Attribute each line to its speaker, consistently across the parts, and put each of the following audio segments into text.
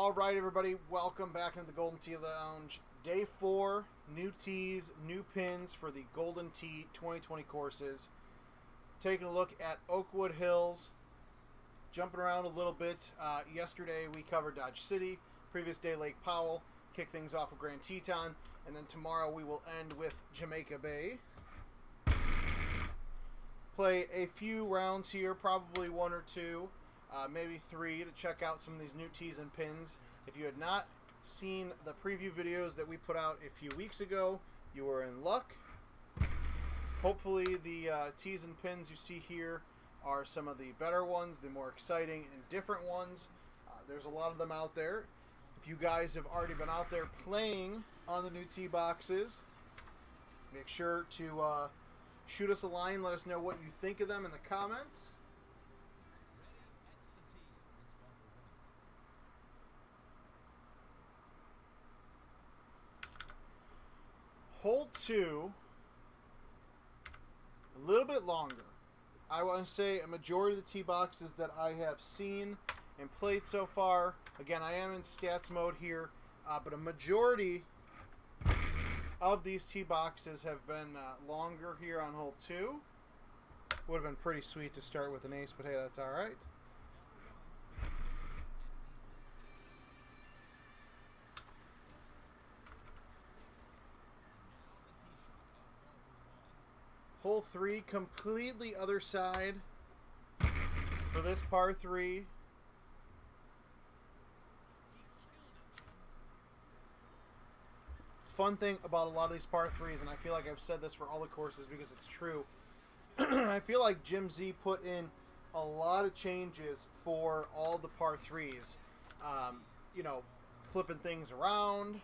Speaker 1: All right, everybody, welcome back into the Golden Tee Lounge. Day 4, new tees, new pins for the Golden Tee 2020 courses. Taking a look at Oakwood Hills, jumping around a little bit. Yesterday we covered Dodge City, previous day Lake Powell, kick things off with Grand Teton, and then tomorrow we will end with Jamaica Bay. Play a few rounds here, probably one or two. Maybe 3 to check out some of these new tees and pins. If you had not seen the preview videos that we put out a few weeks ago, you were in luck. Hopefully the tees and pins you see here are some of the better ones, the more exciting and different ones. There's a lot of them out there. If you guys have already been out there playing on the new tee boxes, make sure to shoot us a line, let us know what you think of them in the comments. Hole 2, a little bit longer. I want to say a majority of the tee boxes that I have seen and played so far, again, I am in stats mode here, but a majority of these tee boxes have been longer here on hole 2. Would have been pretty sweet to start with an ace, but hey, that's all right. Hole 3, completely other side for this par 3. Fun thing about a lot of these par 3s, and I feel like I've said this for all the courses because it's true, I feel like Jim Z put in a lot of changes for all the par 3s. You know, flipping things around,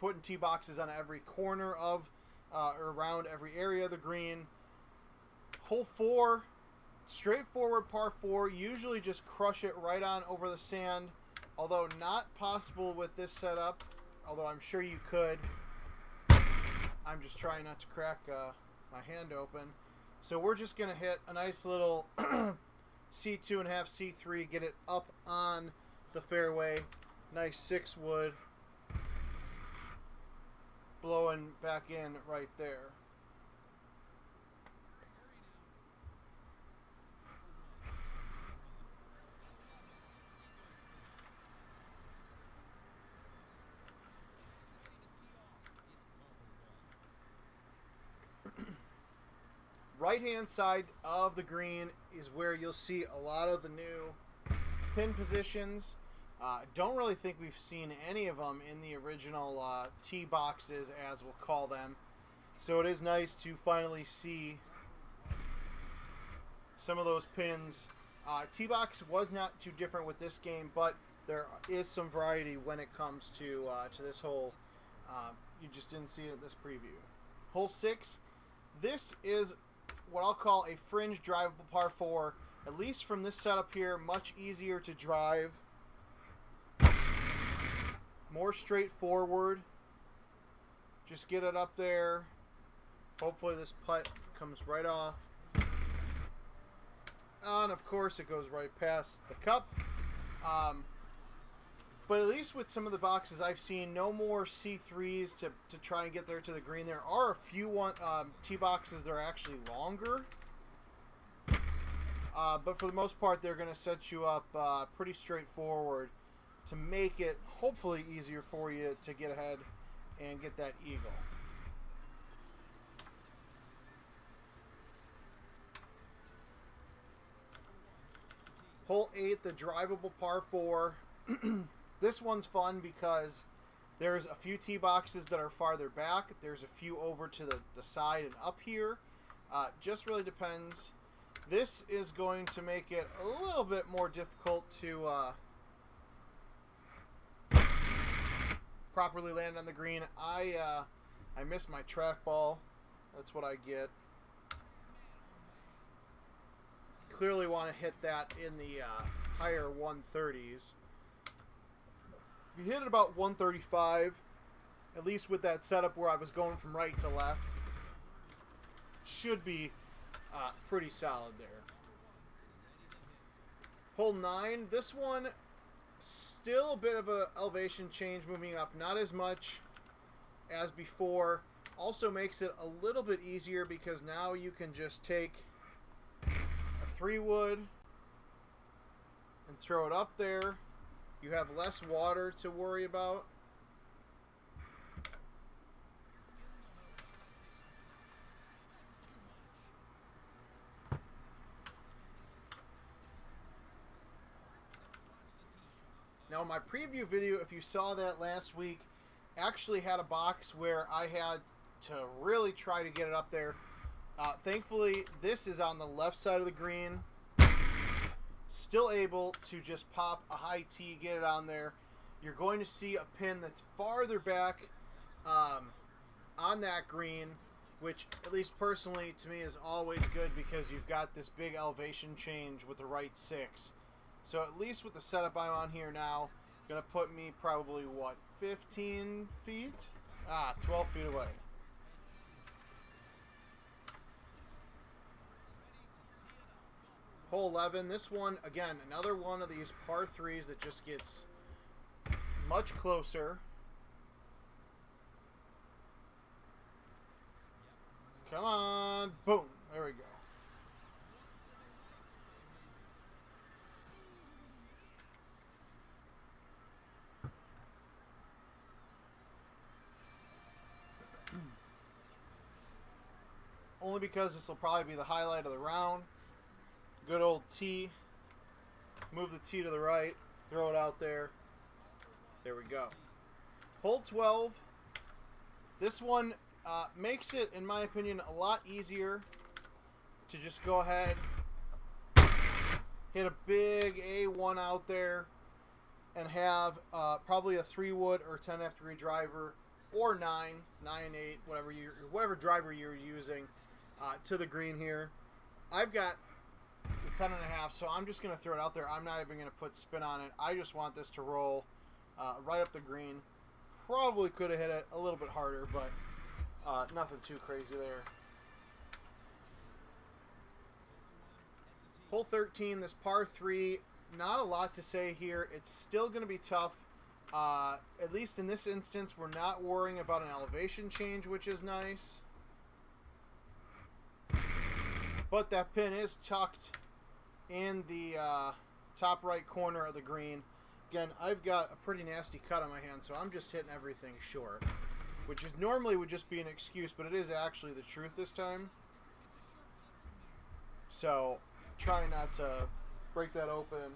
Speaker 1: putting tee boxes on every corner of or around every area of the green. Hole 4, straightforward par 4, usually just crush it right on over the sand, although not possible with this setup, although I'm sure you could. I'm just trying not to crack my hand open. So we're just going to hit a nice little C2.5, C3, get it up on the fairway. Nice 6 wood. Blowing back in right there. Right hand side of the green is where you'll see a lot of the new pin positions. Don't really think we've seen any of them in the original tee boxes, as we'll call them. So it is nice to finally see some of those pins. Tee box was not too different with this game, but there is some variety when it comes to this hole. You just didn't see it in this preview. Hole 6. This is what I'll call a fringe drivable par 4. At least from this setup here, much easier to drive. More straightforward. Just get it up there. Hopefully this putt comes right off. And of course it goes right past the cup. But at least with some of the boxes I've seen, no more C3s to try and get there to the green. There are a few tee boxes that are actually longer. But for the most part, they're going to set you up pretty straightforward to make it hopefully easier for you to get ahead and get that eagle. Hole 8, the drivable par 4. This one's fun because there's a few tee boxes that are farther back. There's a few over to the side and up here. Just really depends. This is going to make it a little bit more difficult to properly land on the green. I missed my trackball. That's what I get. Clearly want to hit that in the higher 130s. If you hit it about 135, at least with that setup where I was going from right to left, should be pretty solid there. Hole 9, this one still a bit of a elevation change moving up. Not as much as before. Also makes it a little bit easier because now you can just take a 3-wood and throw it up there. You have less water to worry about. Now, my preview video, if you saw that last week, actually had a box where I had to really try to get it up there. Thankfully, this is on the left side of the green. Still able to just pop a high tee, get it on there. You're going to see a pin that's farther back on that green, which, at least personally, to me is always good because you've got this big elevation change with the right 6. So at least with the setup I'm on here now, going to put me probably, what, 15 feet? 12 feet away. Hole 11. This one, again, another one of these par 3s that just gets much closer. Come on. Boom. There we go. Only because this will probably be the highlight of the round. Good old tee. Move the tee to the right. Throw it out there. There we go. Hole 12. This one makes it, in my opinion, a lot easier to just go ahead, hit a big A1 out there, and have probably a 3-wood or 10F3 driver, or 9, 8, whatever driver you're using to the green here. I've got the 10.5, so I'm just going to throw it out there. I'm not even going to put spin on it. I just want this to roll right up the green. Probably could have hit it a little bit harder, but nothing too crazy there. Hole 13, this par 3, not a lot to say here. It's still going to be tough. At least in this instance, we're not worrying about an elevation change, which is nice. But that pin is tucked in the top right corner of the green. Again, I've got a pretty nasty cut on my hand, so I'm just hitting everything short, which is normally would just be an excuse, but it is actually the truth this time. So, try not to break that open.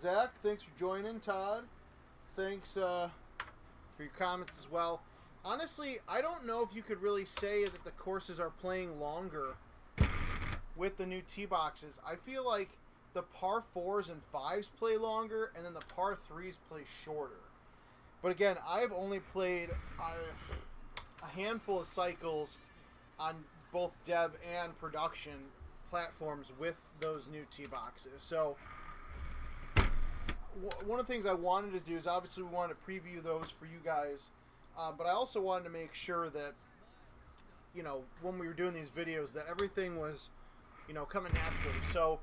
Speaker 1: Zach, thanks for joining. Todd, thanks for your comments as well. Honestly, I don't know if you could really say that the courses are playing longer with the new tee boxes. I feel like the par 4s and 5s play longer, and then the par 3s play shorter. But again, I've only played a handful of cycles on both dev and production platforms with those new tee boxes. So one of the things I wanted to do is obviously we wanted to preview those for you guys. But I also wanted to make sure that, you know, when we were doing these videos, that everything was, you know, coming naturally. So,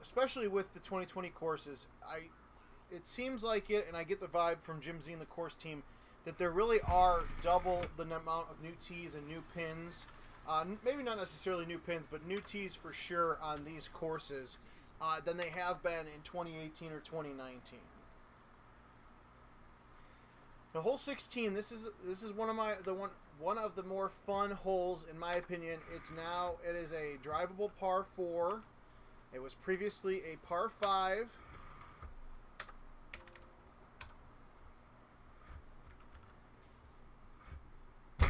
Speaker 1: especially with the 2020 courses, it seems like it, and I get the vibe from Jim Z and the course team, that there really are double the amount of new tees and new pins. Maybe not necessarily new pins, but new tees for sure on these courses than they have been in 2018 or 2019. The hole 16. This is one of the more fun holes in my opinion. It is a drivable par 4. It was previously a par 5. I'm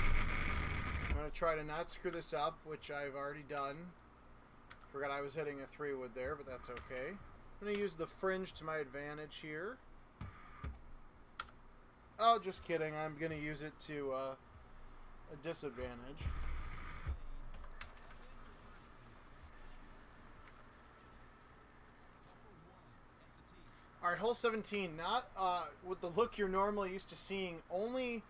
Speaker 1: gonna try to not screw this up, which I've already done. Forgot I was hitting a 3-wood there, but that's okay. I'm gonna use the fringe to my advantage here. Oh, just kidding. I'm going to use it to a disadvantage. All right, hole 17. Not with the look you're normally used to seeing. Only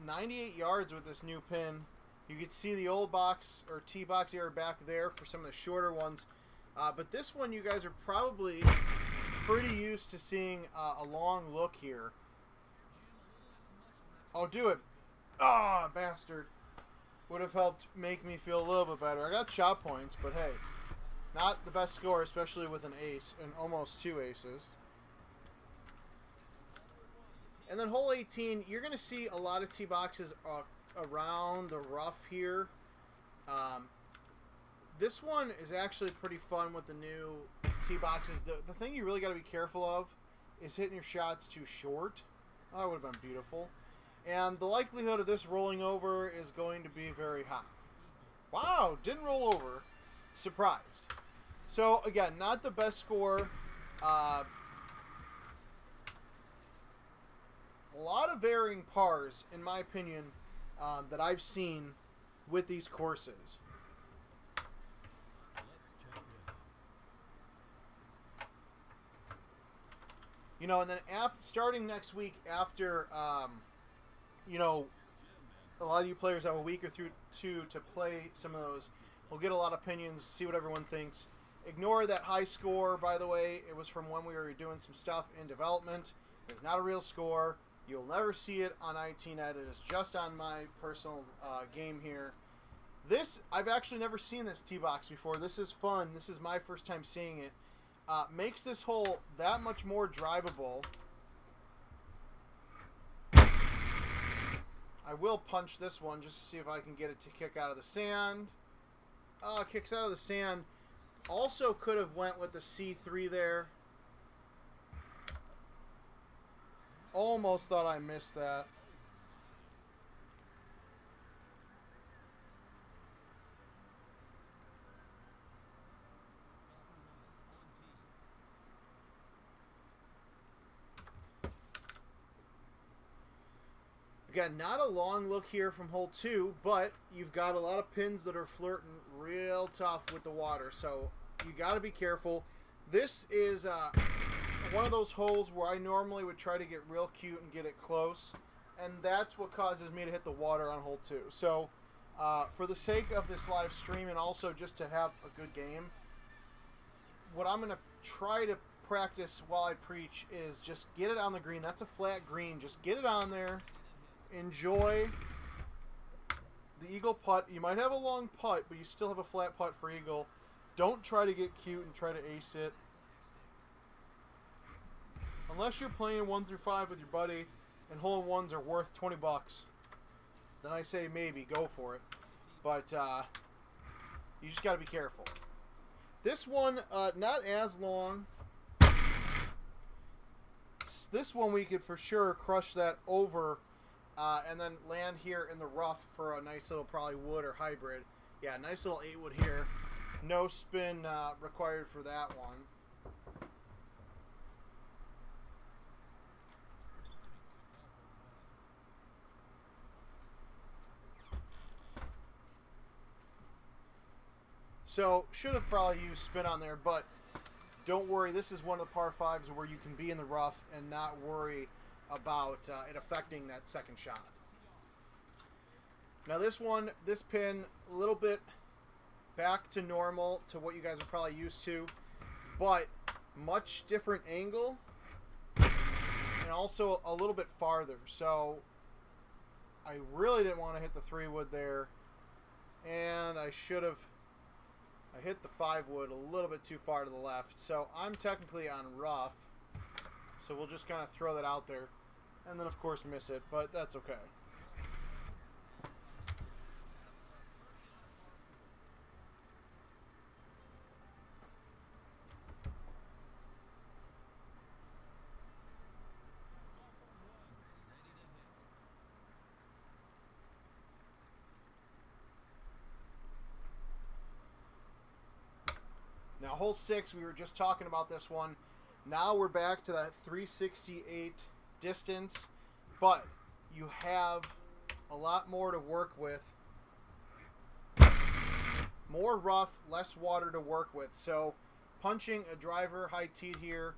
Speaker 1: 98 yards with this new pin. You can see the old box or tee box area back there for some of the shorter ones. But this one, you guys are probably pretty used to seeing a long look here. I'll do it. Ah, bastard. Would have helped make me feel a little bit better. I got shot points, but hey, not the best score, especially with an ace and almost 2 aces. And then hole 18, you're going to see a lot of tee boxes around the rough here. This one is actually pretty fun with the new tee boxes. The thing you really got to be careful of is hitting your shots too short. Oh, that would have been beautiful. And the likelihood of this rolling over is going to be very high. Wow, didn't roll over. Surprised. So, again, not the best score. A lot of varying pars, in my opinion, that I've seen with these courses. You know, and then starting next week after, you know, a lot of you players have a week or two to play some of those. We'll get a lot of opinions, see what everyone thinks. Ignore that high score, by the way. It was from when we were doing some stuff in development. It's not a real score. You'll never see it on ITNet. It is just on my personal game here. This, I've actually never seen this tee box before. This is fun. This is my first time seeing it. Makes this hole that much more drivable. I will punch this one just to see if I can get it to kick out of the sand. Kicks out of the sand. Also could have went with the C3 there. Almost thought I missed that. Again, not a long look here from hole 2, but you've got a lot of pins that are flirting real tough with the water, so you got to be careful. This is one of those holes where I normally would try to get real cute and get it close, and that's what causes me to hit the water on hole 2. So for the sake of this live stream and also just to have a good game, what I'm going to try to practice while I preach is just get it on the green. That's a flat green. Just get it on there. Enjoy the eagle putt. You might have a long putt, but you still have a flat putt for eagle. Don't try to get cute and try to ace it. Unless you're playing 1 through 5 with your buddy and hole-in-ones are worth 20 bucks, then I say maybe go for it. But you just got to be careful. This one, not as long. This one we could for sure crush that over. And then land here in the rough for a nice little probably wood or hybrid. Yeah, nice little 8-wood here. No spin required for that one. So, should have probably used spin on there, but don't worry. This is one of the par 5s where you can be in the rough and not worry about it affecting that second shot. Now this one, this pin, a little bit back to normal to what you guys are probably used to, but much different angle and also a little bit farther. So I really didn't want to hit the 3-wood there, and I should have. I hit the 5-wood a little bit too far to the left, so I'm technically on rough. So we'll just kind of throw that out there. And then, of course, miss it, but that's okay. Now, hole 6, we were just talking about this one. Now we're back to that 368 distance, but you have a lot more to work with. More rough, less water to work with. So punching a driver high teed here,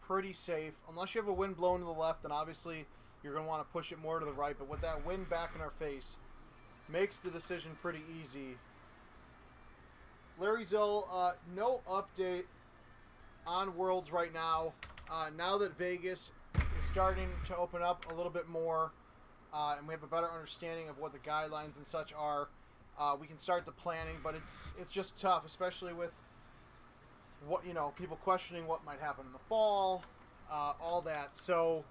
Speaker 1: pretty safe. Unless you have a wind blowing to the left, then obviously you're going to want to push it more to the right. But with that wind back in our face, makes the decision pretty easy. Larry Zoll, no update on Worlds right now. Now that Vegas is starting to open up a little bit more, and we have a better understanding of what the guidelines and such are, we can start the planning. But it's just tough, especially with what people questioning what might happen in the fall, all that. So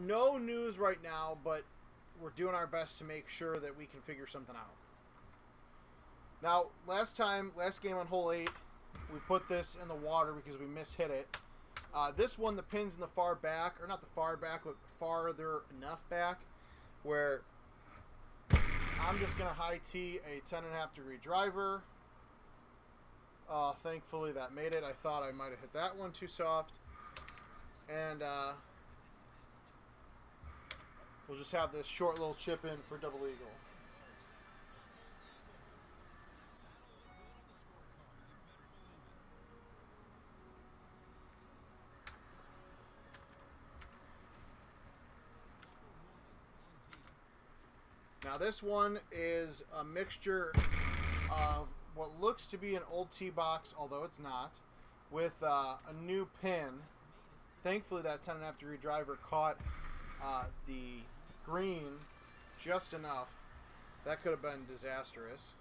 Speaker 1: no news right now, but we're doing our best to make sure that we can figure something out. Now, last game on hole 8, we put this in the water because we mishit it. This one, the pin's in the far back, or not the far back, but farther enough back, where I'm just going to high tee a 10.5 degree driver. Thankfully that made it. I thought I might have hit that one too soft. And we'll just have this short little chip in for double eagle. Now this one is a mixture of what looks to be an old tee box, although it's not, with a new pin. Thankfully that 10.5 degree driver caught the green just enough. That could have been disastrous.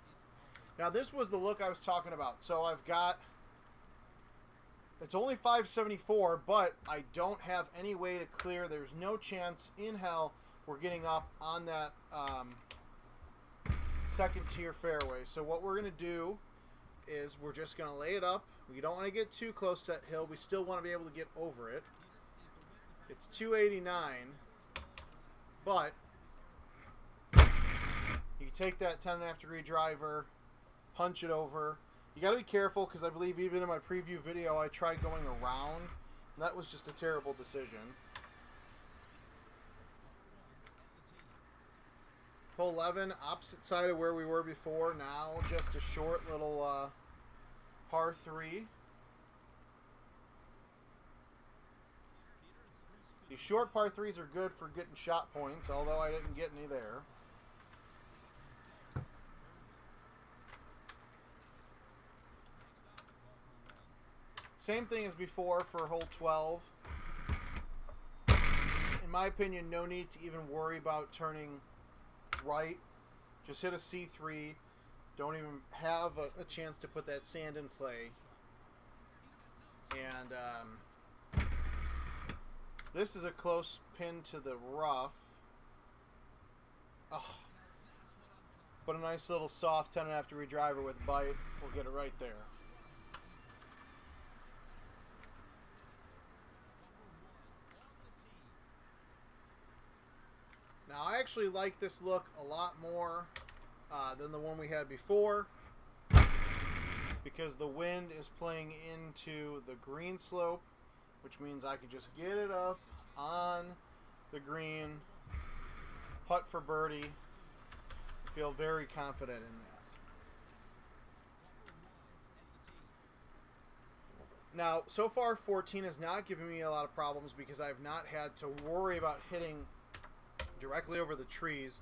Speaker 1: Now this was the look I was talking about. So I've got, it's only 574, but I don't have any way to clear. There's no chance in hell we're getting up on that second tier fairway. So what we're going to do is we're just going to lay it up. We don't want to get too close to that hill. We still want to be able to get over it. It's 289, but you take that 10.5 degree driver, punch it over. You got to be careful because I believe even in my preview video I tried going around. And that was just a terrible decision. Hole 11, opposite side of where we were before. Now just a short little par 3. These short par 3s are good for getting shot points, although I didn't get any there. Same thing as before for hole 12. In my opinion, no need to even worry about turning right. Just hit a C3. Don't even have a chance to put that sand in play. And this is a close pin to the rough. Oh. But a nice little soft 10.5 degree driver with bite will get it right there. Now I actually like this look a lot more than the one we had before, because the wind is playing into the green slope, which means I can just get it up on the green, putt for birdie. Feel very confident in that. Now, so far 14 has not given me a lot of problems because I've not had to worry about hitting directly over the trees.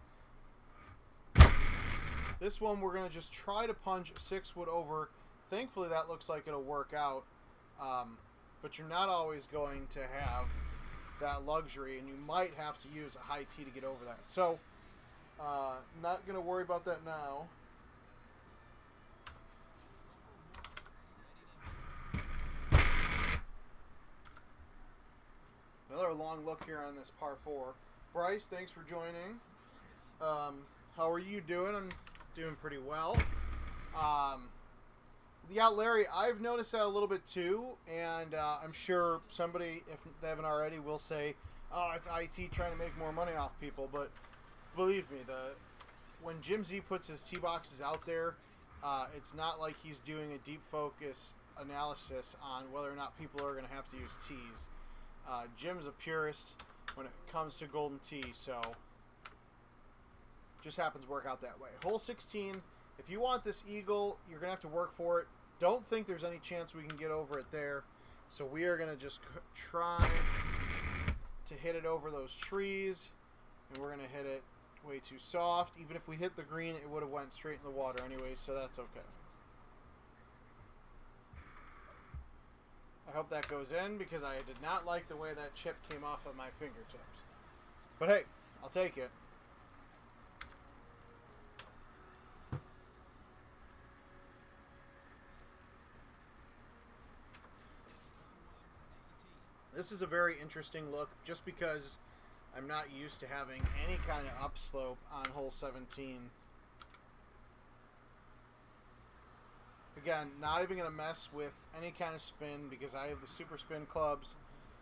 Speaker 1: This one we're going to just try to punch 6-wood over. Thankfully that looks like it'll work out. But you're not always going to have that luxury, and you might have to use a high tee to get over that. So, not going to worry about that now. Another long look here on this par 4. Bryce, thanks for joining. How are you doing? I'm doing pretty well. Yeah, Larry, I've noticed that a little bit too, and I'm sure somebody, if they haven't already, will say, oh, it's IT trying to make more money off people. But believe me, when Jim Z puts his tee boxes out there, it's not like he's doing a deep focus analysis on whether or not people are going to have to use tees. Jim's a purist when it comes to golden tee, so just happens to work out that way. Hole 16, if you want this eagle, you're going to have to work for it. Don't think there's any chance we can get over it there, so we are going to just try to hit it over those trees, and we're going to hit it way too soft. Even if we hit the green, it would have went straight in the water anyway, so that's okay. I hope that goes in because I did not like the way that chip came off of my fingertips. But hey, I'll take it. This is a very interesting look just because I'm not used to having any kind of upslope on hole 17. Again, not even going to mess with any kind of spin because I have the super spin clubs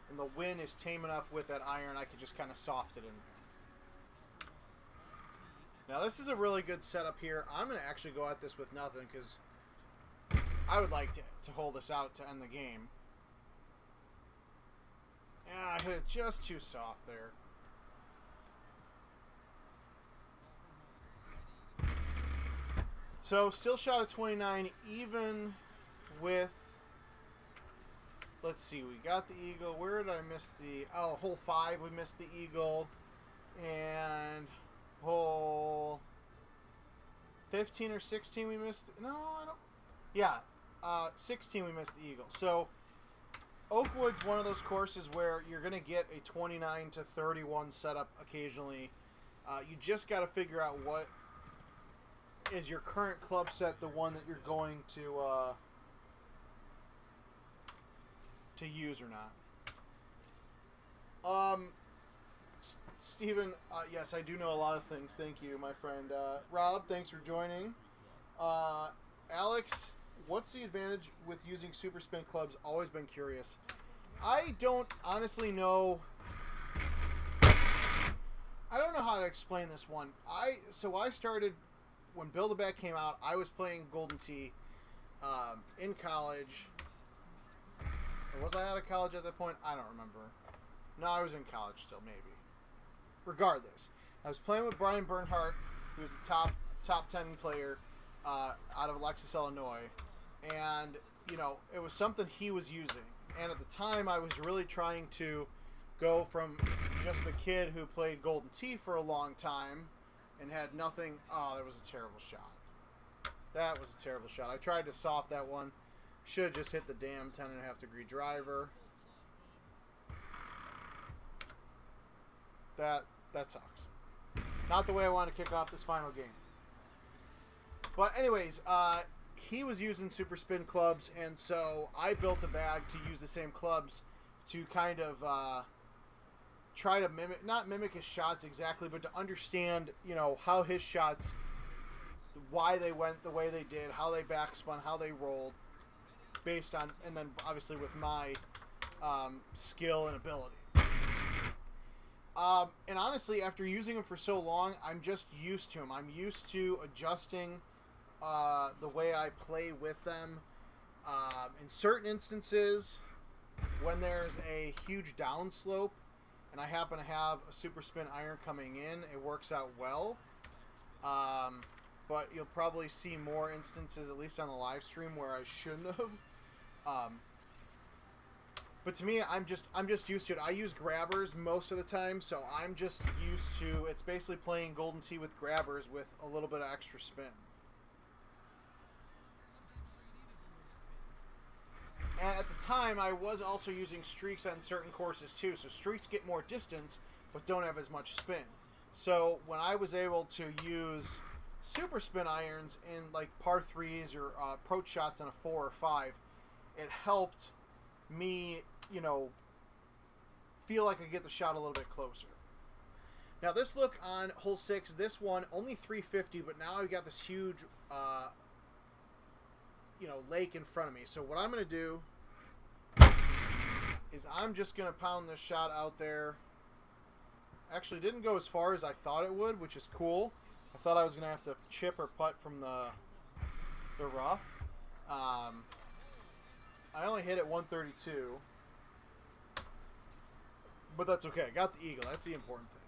Speaker 1: and the wind is tame enough with that iron I could just kind of soft it in there. Now this is a really good setup here. I'm going to actually go at this with nothing because I would like to hold this out to end the game. Yeah, I hit it just too soft there. So, still shot at 29, even with, let's see, we got the eagle. Where did I miss the, oh, hole 5, we missed the eagle. And hole 15 or 16, we missed, no, I don't, yeah, 16, we missed the eagle. So, Oakwood's one of those courses where you're going to get a 29 to 31 setup occasionally. You just got to figure out what is your current club set, the one that you're going to use or not. Steven, yes, I do know a lot of things. Thank you, my friend. Rob, thanks for joining. Alex, what's the advantage with using super spin clubs? Always been curious. I don't honestly know. I don't know how to explain this one. So I started when Build-A-Bag came out. I was playing Golden Tee in college. Or was I out of college at that point? I don't remember. No, I was in college still, maybe. Regardless, I was playing with Brian Bernhardt, who was a top 10 player out of Alexis, Illinois. And, you know, it was something he was using. And at the time, I was really trying to go from just the kid who played Golden Tee for a long time and had nothing. Oh, that was a terrible shot. That was a terrible shot. I tried to soft that one. Should have just hit the damn 10.5 degree driver. That sucks. Not the way I want to kick off this final game. But anyways, he was using super spin clubs, and so I built a bag to use the same clubs to kind of try to not mimic his shots exactly, but to understand, you know, how his shots, why they went the way they did, how they backspun, how they rolled, based on, and then obviously with my skill and ability. And honestly, after using them for so long, I'm just used to them. I'm used to adjusting the way I play with them. In certain instances, when there's a huge downslope, and I happen to have a super spin iron coming in, it works out well. But you'll probably see more instances, at least on the live stream, where I shouldn't have. But to me, I'm just used to it. I use grabbers most of the time, so I'm just used to, it's basically playing Golden Tee with grabbers with a little bit of extra spin. And at the time, I was also using streaks on certain courses too. So streaks get more distance, but don't have as much spin. So when I was able to use super spin irons in like par 3s or approach shots on a 4 or 5, it helped me, you know, feel like I get the shot a little bit closer. Now this look on hole 6, this one only 350, but now I've got this huge you know, lake in front of me. So what I'm going to do is I'm just going to pound this shot out there. Actually didn't go as far as I thought it would, which is cool. I thought I was going to have to chip or putt from the rough. I only hit it 132. But that's okay. I got the eagle. That's the important thing.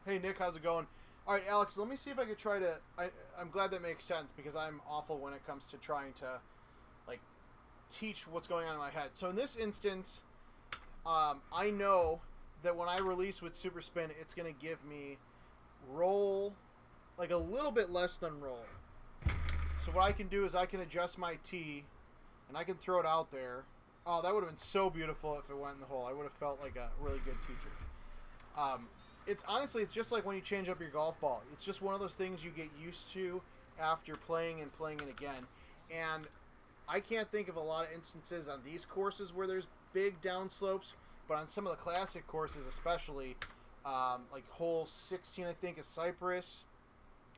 Speaker 1: Hey, Nick, how's it going? All right, Alex, let me see if I could try to... I'm glad that makes sense because I'm awful when it comes to trying to, like, teach what's going on in my head. So in this instance, I know that when I release with super spin, it's going to give me roll, like a little bit less than roll. So what I can do is I can adjust my tee, and I can throw it out there. Oh, that would have been so beautiful if it went in the hole. I would have felt like a really good teacher. It's honestly, it's just like when you change up your golf ball. It's just one of those things you get used to after playing and playing it again. And I can't think of a lot of instances on these courses where there's big downslopes, but on some of the classic courses especially, like hole 16, I think, is Cypress,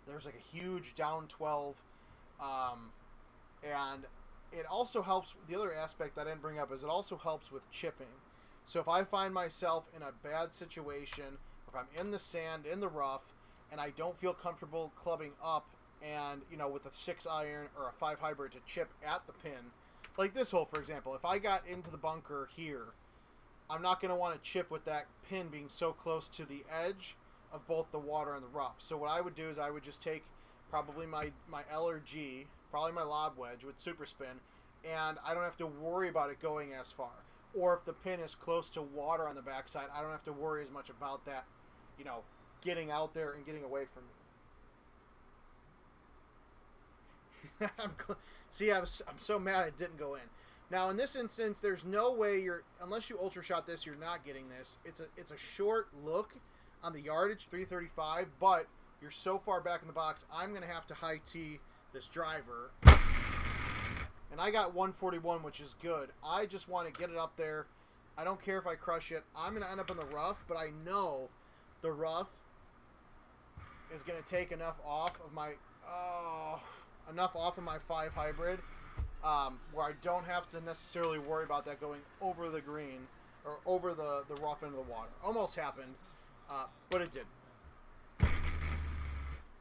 Speaker 1: there's like a huge down 12, and it also helps. The other aspect that I didn't bring up is it also helps with chipping. So if I find myself in a bad situation, if I'm in the sand, in the rough, and I don't feel comfortable clubbing up, and with a 6-iron or a 5 hybrid to chip at the pin, like this hole for example, if I got into the bunker here, I'm not going to want to chip with that pin being so close to the edge of both the water and the rough. So what I would do is I would just take probably my L or G, probably my lob wedge with super spin, and I don't have to worry about it going as far. Or if the pin is close to water on the backside, I don't have to worry as much about that, getting out there and getting away from me. I'm so mad it didn't go in. Now in this instance, there's no way unless you ultra shot this, you're not getting this. It's a short look on the yardage, 335, but you're so far back in the box, I'm going to have to high tee this driver. And I got 141, which is good. I just want to get it up there. I don't care if I crush it. I'm going to end up in the rough, but I know the rough is going to take enough off of my 5 hybrid where I don't have to necessarily worry about that going over the green or over the rough end of the water. Almost happened, but it did.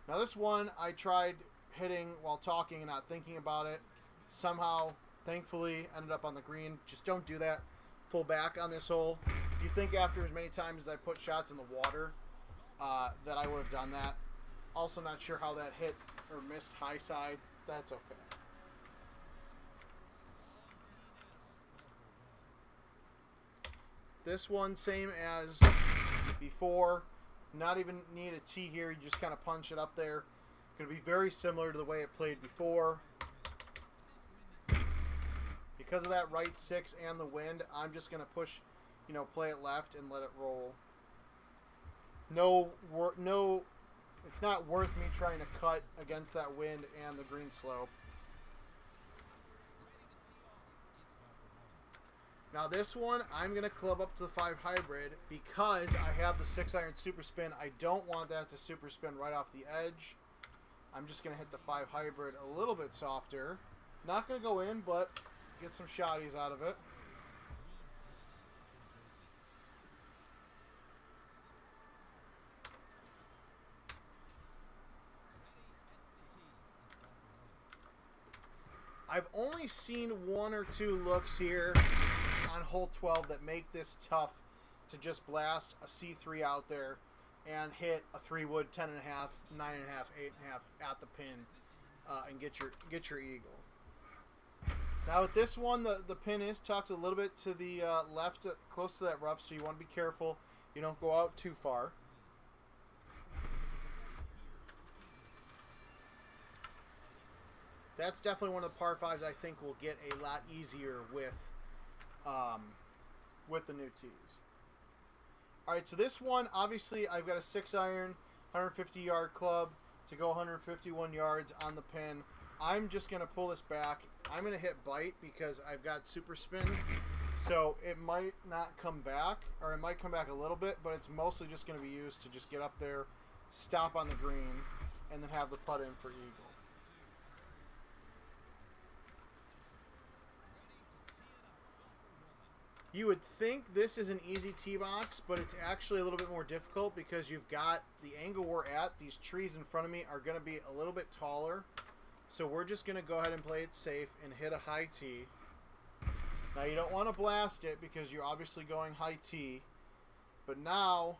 Speaker 1: Now this one I tried hitting while talking and not thinking about it. Somehow, thankfully, ended up on the green. Just don't do that. Pull back on this hole. You think after as many times as I put shots in the water that I would have done that. Also not sure how that hit or missed high side. That's okay. This one, same as before. Not even need a tee here. You just kind of punch it up there. Going to be very similar to the way it played before. Because of that right 6 and the wind, I'm just going to push, play it left and let it roll. No, it's not worth me trying to cut against that wind and the green slope. Now this one, I'm going to club up to the 5 hybrid because I have the 6-iron super spin. I don't want that to super spin right off the edge. I'm just going to hit the 5 hybrid a little bit softer. Not going to go in, but get some shotties out of it. I've only seen 1 or 2 looks here on hole 12 that make this tough to just blast a C3 out there and hit a 3-wood 10.5, 9.5, 8.5 at the pin and get your eagle. Now with this one, the pin is tucked a little bit to the left, close to that rough, so you want to be careful you don't go out too far. That's definitely one of the par 5s I think will get a lot easier with the new tees. Alright, so this one, obviously I've got a 6-iron, 150-yard club to go 151 yards on the pin. I'm just going to pull this back. I'm going to hit bite because I've got super spin. So it might not come back, or it might come back a little bit, but it's mostly just going to be used to just get up there, stop on the green, and then have the putt in for eagle. You would think this is an easy tee box, but it's actually a little bit more difficult because you've got the angle we're at. These trees in front of me are going to be a little bit taller. So we're just going to go ahead and play it safe and hit a high tee. Now you don't want to blast it because you're obviously going high tee. But now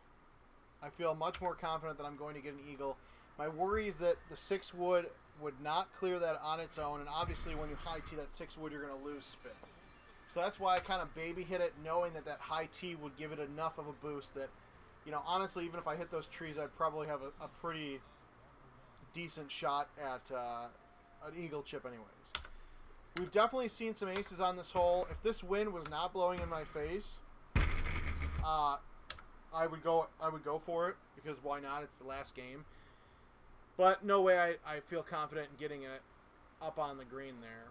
Speaker 1: I feel much more confident that I'm going to get an eagle. My worry is that the 6-wood would not clear that on its own. And obviously when you high tee that 6-wood, you're going to lose spin. So that's why I kind of baby hit it, knowing that high tee would give it enough of a boost that, honestly, even if I hit those trees, I'd probably have a pretty decent shot at an eagle chip anyways. We've definitely seen some aces on this hole. If this wind was not blowing in my face, I would go for it, because why not? It's the last game. But no way I feel confident in getting it up on the green there.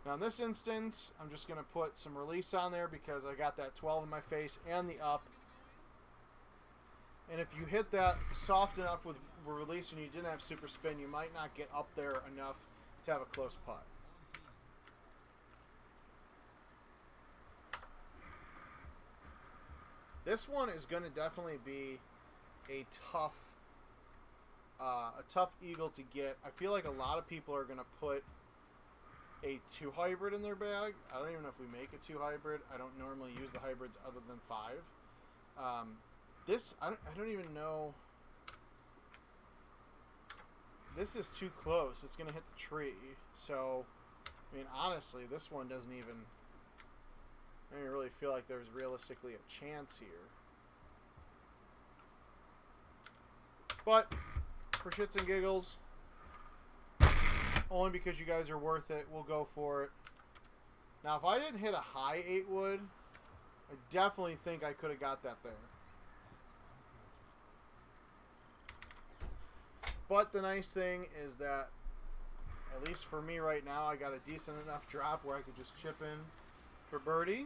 Speaker 1: Now in this instance, I'm just going to put some release on there because I got that 12 in my face and the up. And if you hit that soft enough with release and you didn't have super spin, you might not get up there enough to have a close putt. This one is going to definitely be a tough eagle to get. I feel like a lot of people are going to put a 2 hybrid in their bag. I don't even know if we make a 2 hybrid. I don't normally use the hybrids other than 5. This, I don't even know. This is too close. It's going to hit the tree. So, I mean, honestly, this one doesn't even... I don't really feel like there's realistically a chance here. But, for shits and giggles, only because you guys are worth it, we'll go for it. Now, if I didn't hit a high 8 wood, I definitely think I could have got that there. But the nice thing is that, at least for me right now, I got a decent enough drop where I could just chip in for birdie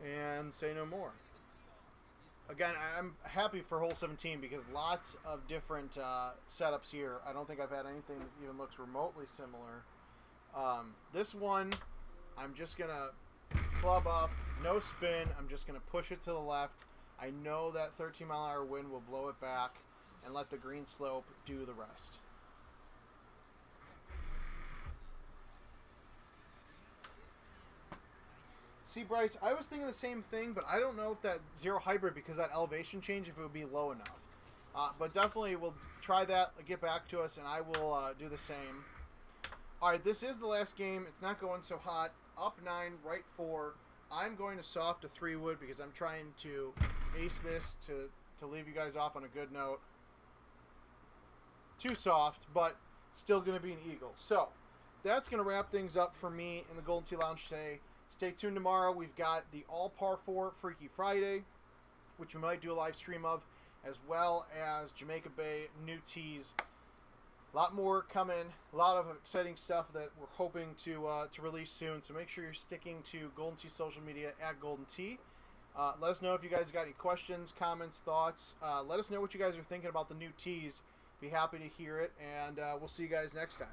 Speaker 1: and say no more. Again, I'm happy for hole 17 because lots of different setups here. I don't think I've had anything that even looks remotely similar. This one, I'm just going to club up, no spin. I'm just going to push it to the left. I know that 13-mile-an-hour wind will blow it back and let the green slope do the rest. See, Bryce, I was thinking the same thing, but I don't know if that 0 hybrid, because that elevation change, if it would be low enough. But definitely we'll try that, get back to us, and I will do the same. All right, this is the last game. It's not going so hot. Up 9, right 4. I'm going to soft a 3 wood because I'm trying to ace this to leave you guys off on a good note. Too soft, but still going to be an eagle. So that's going to wrap things up for me in the Golden Tee Lounge today. Stay tuned tomorrow. We've got the All Par 4 Freaky Friday, which we might do a live stream of, as well as Jamaica Bay new tees. A lot more coming. A lot of exciting stuff that we're hoping to release soon. So make sure you're sticking to Golden Tee social media at Golden Tee. Let us know if you guys got any questions, comments, thoughts. Let us know what you guys are thinking about the new tees. Be happy to hear it, and we'll see you guys next time.